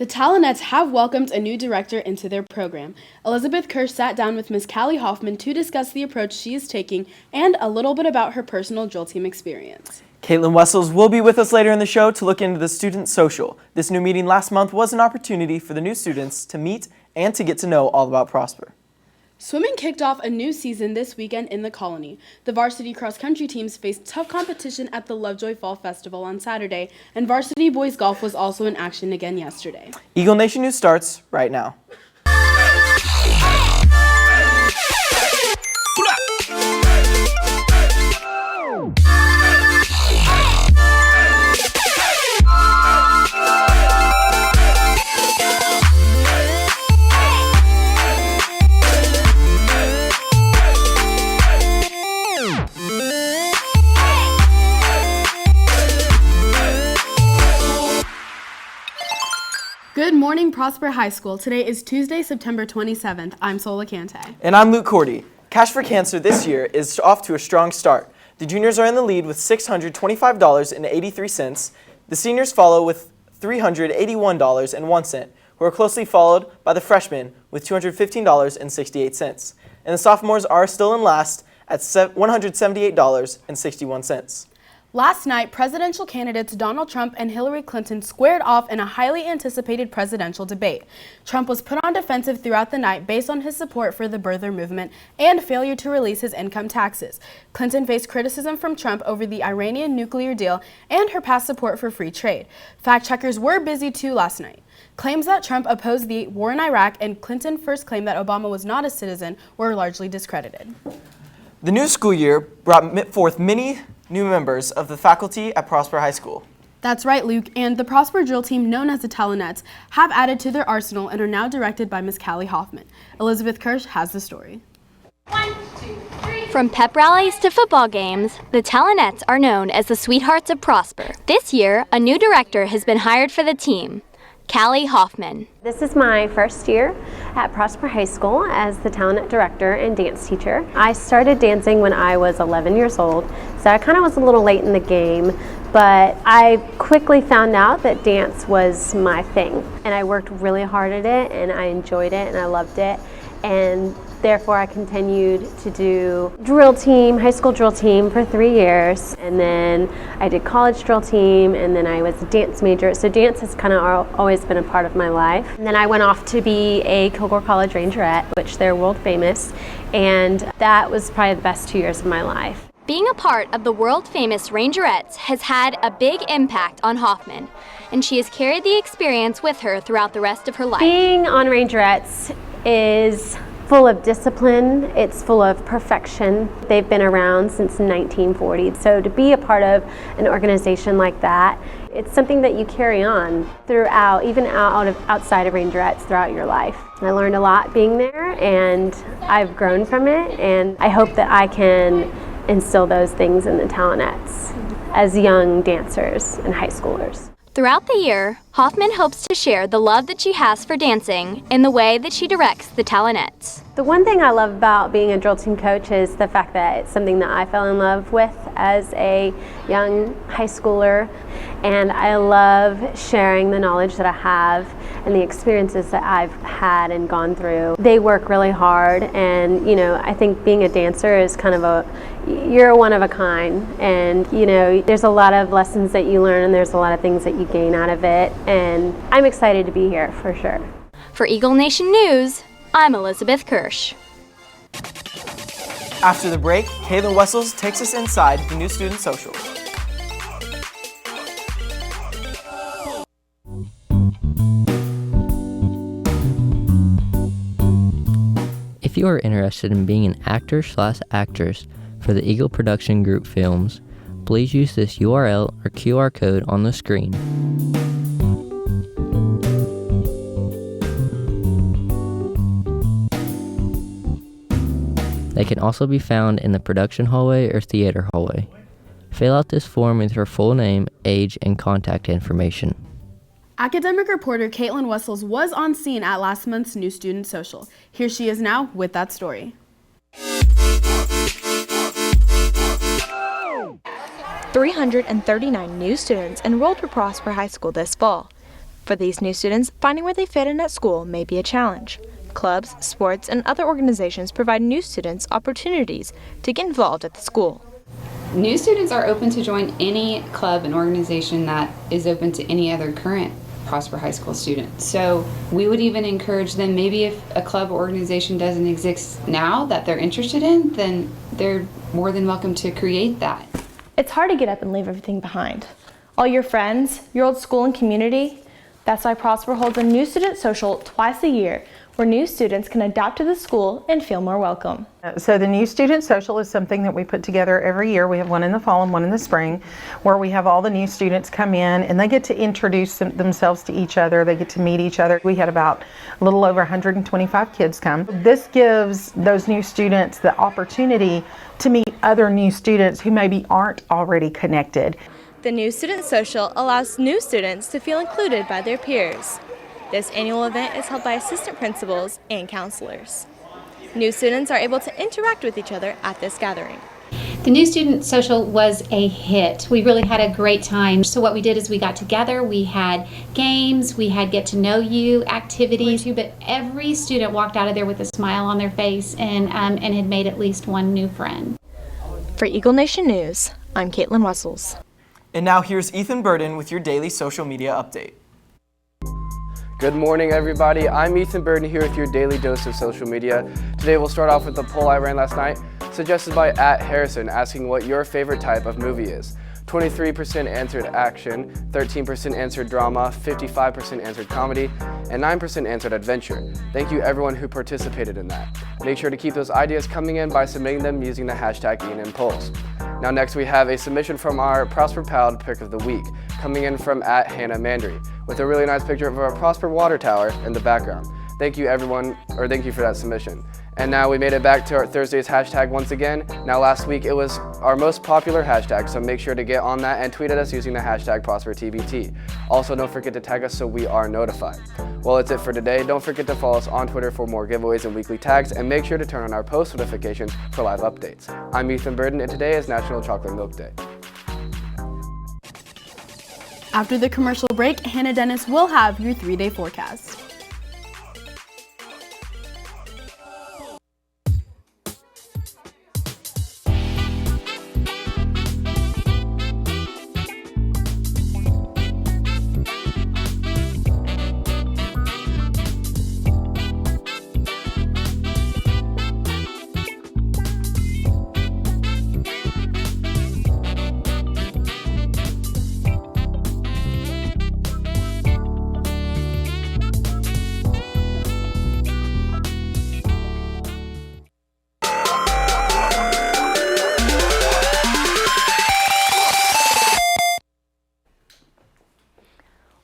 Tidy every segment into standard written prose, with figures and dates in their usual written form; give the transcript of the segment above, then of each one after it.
The Talonettes have welcomed a new director into their program. Elizabeth Kirsch sat down with Ms. Callie Hoffman to discuss the approach she is taking and a little bit about her personal drill team experience. Caitlin Wessels will be with us later in the show to look into the student social. This new meeting last month was an opportunity for the new students to meet and to get to know all about Prosper. Swimming kicked off a new season this weekend in the Colony. The varsity cross-country teams faced tough competition at the Lovejoy Fall Festival on Saturday, and varsity boys golf was also in action again yesterday. Eagle Nation News starts right now. Good morning, Prosper High School. Today is Tuesday, September 27th. I'm Sola Kantai. And I'm Luke Cordy. Cash for Cancer this year is off to a strong start. The juniors are in the lead with $625.83. The seniors follow with $381.01, who are closely followed by the freshmen with $215.68. And the sophomores are still in last at $178.61. Last night, presidential candidates Donald Trump and Hillary Clinton squared off in a highly anticipated presidential debate. Trump was put on defensive throughout the night based on his support for the birther movement and failure to release his income taxes. Clinton faced criticism from Trump over the Iranian nuclear deal and her past support for free trade. Fact-checkers were busy too last night. Claims that Trump opposed the war in Iraq and Clinton first claimed that Obama was not a citizen were largely discredited. The new school year brought forth many new members of the faculty at Prosper High School. That's right, Luke, and the Prosper drill team, known as the Talonettes, have added to their arsenal and are now directed by Ms. Callie Hoffman. Elizabeth Kirsch has the story. 1, 2, 3. From pep rallies to football games, the Talonettes are known as the sweethearts of Prosper. This year, a new director has been hired for the team, Callie Hoffman. This is my first year at Prosper High School as the Talonette director and dance teacher. I started dancing when I was 11 years old, so I kind of was a little late in the game, but I quickly found out that dance was my thing. And I worked really hard at it, and I enjoyed it, and I loved it. And therefore, I continued to do drill team, high school drill team for 3 years. And then I did college drill team, and then I was a dance major. So dance has kind of always been a part of my life. And then I went off to be a Kilgore College Rangerette, which they're world famous. And that was probably the best 2 years of my life. Being a part of the world-famous Rangerettes has had a big impact on Hoffman, and she has carried the experience with her throughout the rest of her life. Being on Rangerettes is full of discipline, it's full of perfection. They've been around since 1940, so to be a part of an organization like that, it's something that you carry on throughout, even outside of Rangerettes throughout your life. I learned a lot being there, and I've grown from it, and I hope that I can instill those things in the Talonettes as young dancers and high schoolers. Throughout the year, Hoffman hopes to share the love that she has for dancing in the way that she directs the Talonettes. The one thing I love about being a drill team coach is the fact that it's something that I fell in love with as a young high schooler, and I love sharing the knowledge that I have and the experiences that I've had and gone through. They work really hard, and I think being a dancer is kind of you're one of a kind, and there's a lot of lessons that you learn, and there's a lot of things that you gain out of it, and I'm excited to be here for sure. For Eagle Nation News, I'm Elizabeth Kirsch. After the break, Caitlin Wessels takes us inside the new student social. If you are interested in being an actor/actress for the Eagle Production Group films, please use this URL or QR code on the screen. They can also be found in the production hallway or theater hallway. Fill out this form with your full name, age, and contact information. Academic reporter Caitlin Wessels was on scene at last month's New Student Social. Here she is now with that story. 339 new students enrolled for Prosper High School this fall. For these new students, finding where they fit in at school may be a challenge. Clubs, sports, and other organizations provide new students opportunities to get involved at the school. New students are open to join any club and organization that is open to any other current Prosper High School student. So we would even encourage them, maybe if a club or organization doesn't exist now that they're interested in, then they're more than welcome to create that. It's hard to get up and leave everything behind. All your friends, your old school and community. That's why Prosper holds a new student social twice a year, where new students can adapt to the school and feel more welcome. So the new student social is something that we put together every year. We have one in the fall and one in the spring, where we have all the new students come in and they get to introduce themselves to each other. They get to meet each other. We had about a little over 125 kids come. This gives those new students the opportunity to meet other new students who maybe aren't already connected. The new student social allows new students to feel included by their peers. This annual event is held by assistant principals and counselors. New students are able to interact with each other at this gathering. The new student social was a hit. We really had a great time. So what we did is we got together, we had games, we had get to know you activities, but every student walked out of there with a smile on their face and had made at least one new friend. For Eagle Nation News, I'm Caitlin Wessels. And now here's Ethan Burden with your daily social media update. Good morning, everybody. I'm Ethan Burden here with your daily dose of social media. Today we'll start off with the poll I ran last night, suggested by @Harrison, asking what your favorite type of movie is. 23% answered action, 13% answered drama, 55% answered comedy, and 9% answered adventure. Thank you everyone who participated in that. Make sure to keep those ideas coming in by submitting them using the hashtag ENN Polls. Now next we have a submission from our Prosper Pal Pick of the Week, coming in from @Hannah Mandry, with a really nice picture of our Prosper water tower in the background. Thank you everyone, or thank you for that submission. And now we made it back to our Thursday's hashtag once again. Now last week it was our most popular hashtag, so make sure to get on that and tweet at us using the hashtag ProsperTBT. Also don't forget to tag us so we are notified. Well, that's it for today. Don't forget to follow us on Twitter for more giveaways and weekly tags, and make sure to turn on our post notifications for live updates. I'm Ethan Burden, and today is National Chocolate Milk Day. After the commercial break, Hannah Dennis will have your 3-day forecast.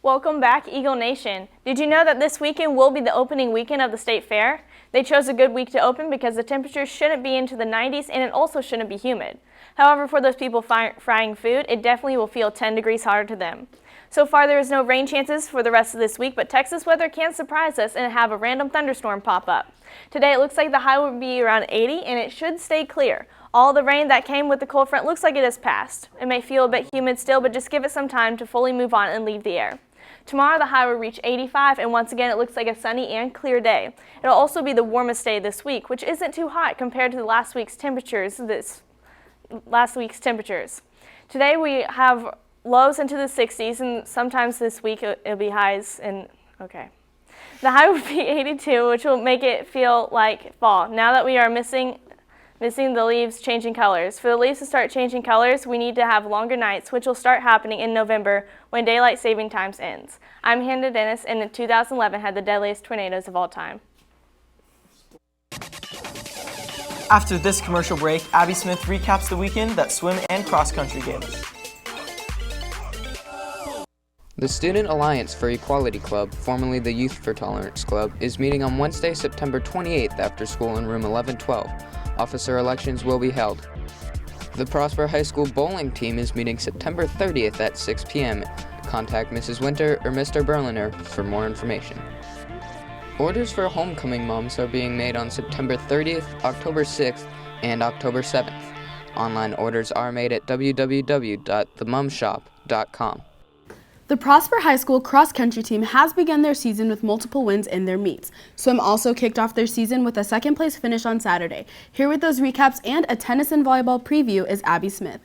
Welcome back, Eagle Nation. Did you know that this weekend will be the opening weekend of the State Fair? They chose a good week to open because the temperatures shouldn't be into the 90s and it also shouldn't be humid. However, for those people frying food, it definitely will feel 10 degrees hotter to them. So far, there is no rain chances for the rest of this week, but Texas weather can surprise us and have a random thunderstorm pop up. Today, it looks like the high will be around 80 and it should stay clear. All the rain that came with the cold front looks like it has passed. It may feel a bit humid still, but just give it some time to fully move on and leave the air. Tomorrow the high will reach 85, and once again it looks like a sunny and clear day. It'll also be the warmest day this week, which isn't too hot compared to last week's temperatures. Today we have lows into the 60s, and sometimes this week it'll be highs. The high will be 82, which will make it feel like fall. Now that we are missing the leaves changing colors. For the leaves to start changing colors, we need to have longer nights, which will start happening in November when daylight saving times ends. I'm Hannah Dennis, and in 2011 had the deadliest tornadoes of all time. After this commercial break, Abby Smith recaps the weekend that swim and cross country gave us. The Student Alliance for Equality Club, formerly the Youth for Tolerance Club, is meeting on Wednesday, September 28th after school in room 1112. Officer elections will be held. The Prosper High School bowling team is meeting September 30th at 6 p.m. Contact Mrs. Winter or Mr. Berliner for more information. Orders for homecoming moms are being made on September 30th, October 6th, and October 7th. Online orders are made at www.themumshop.com. The Prosper High School cross-country team has begun their season with multiple wins in their meets. Swim also kicked off their season with a second-place finish on Saturday. Here with those recaps and a tennis and volleyball preview is Abby Smith.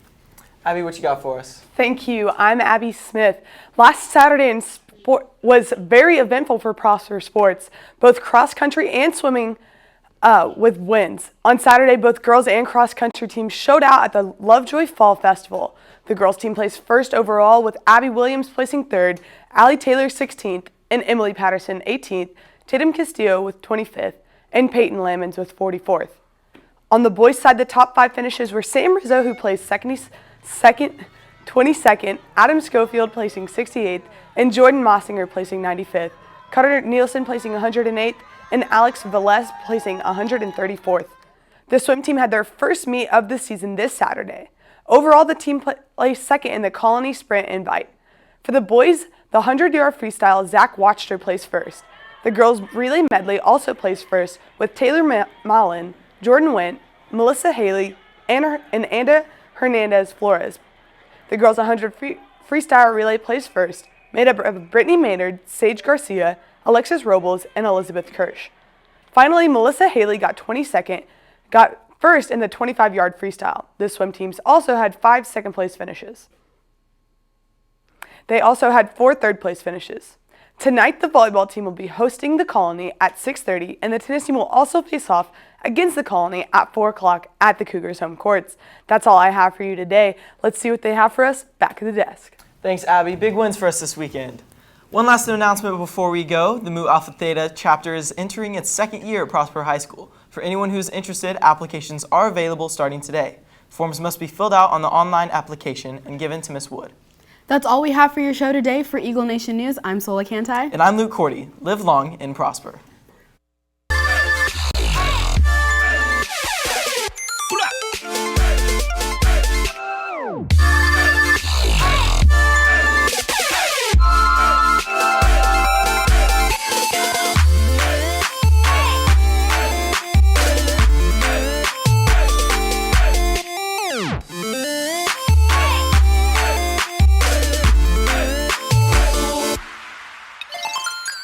Abby, what you got for us? Thank you. I'm Abby Smith. Last Saturday in sport was very eventful for Prosper Sports, both cross-country and swimming with wins. On Saturday, both girls and cross-country teams showed out at the Lovejoy Fall Festival. The girls team placed first overall, with Abby Williams placing third, Allie Taylor 16th, and Emily Patterson 18th, Tatum Castillo with 25th, and Peyton Lamons with 44th. On the boys' side, the top 5 finishes were Sam Rizzo, who placed 22nd, Adam Schofield placing 68th, and Jordan Mossinger placing 95th, Cutter Nielsen placing 108th, and Alex Velez placing 134th. The swim team had their first meet of the season this Saturday. Overall, the team placed second in the Colony Sprint Invite. For the boys, the 100-yard freestyle, Zach Watchter placed first. The girls' relay medley also placed first, with Taylor Malin, Jordan Went, Melissa Haley, and Anda Hernandez Flores. The girls' 100 freestyle relay placed first, made up of Brittany Maynard, Sage Garcia, Alexis Robles, and Elizabeth Kirsch. Finally, Melissa Haley got first in the 25-yard freestyle. The swim teams also had 5 second-place finishes. They also had 4 third-place finishes. Tonight, the volleyball team will be hosting the Colony at 6:30, and the tennis team will also face off against the Colony at 4 o'clock at the Cougars' home courts. That's all I have for you today. Let's see what they have for us back at the desk. Thanks, Abby. Big wins for us this weekend. One last announcement before we go. The Mu Alpha Theta chapter is entering its second year at Prosper High School. For anyone who is interested, applications are available starting today. Forms must be filled out on the online application and given to Ms. Wood. That's all we have for your show today. For Eagle Nation News, I'm Sola Kantai. And I'm Luke Cordy. Live long and prosper.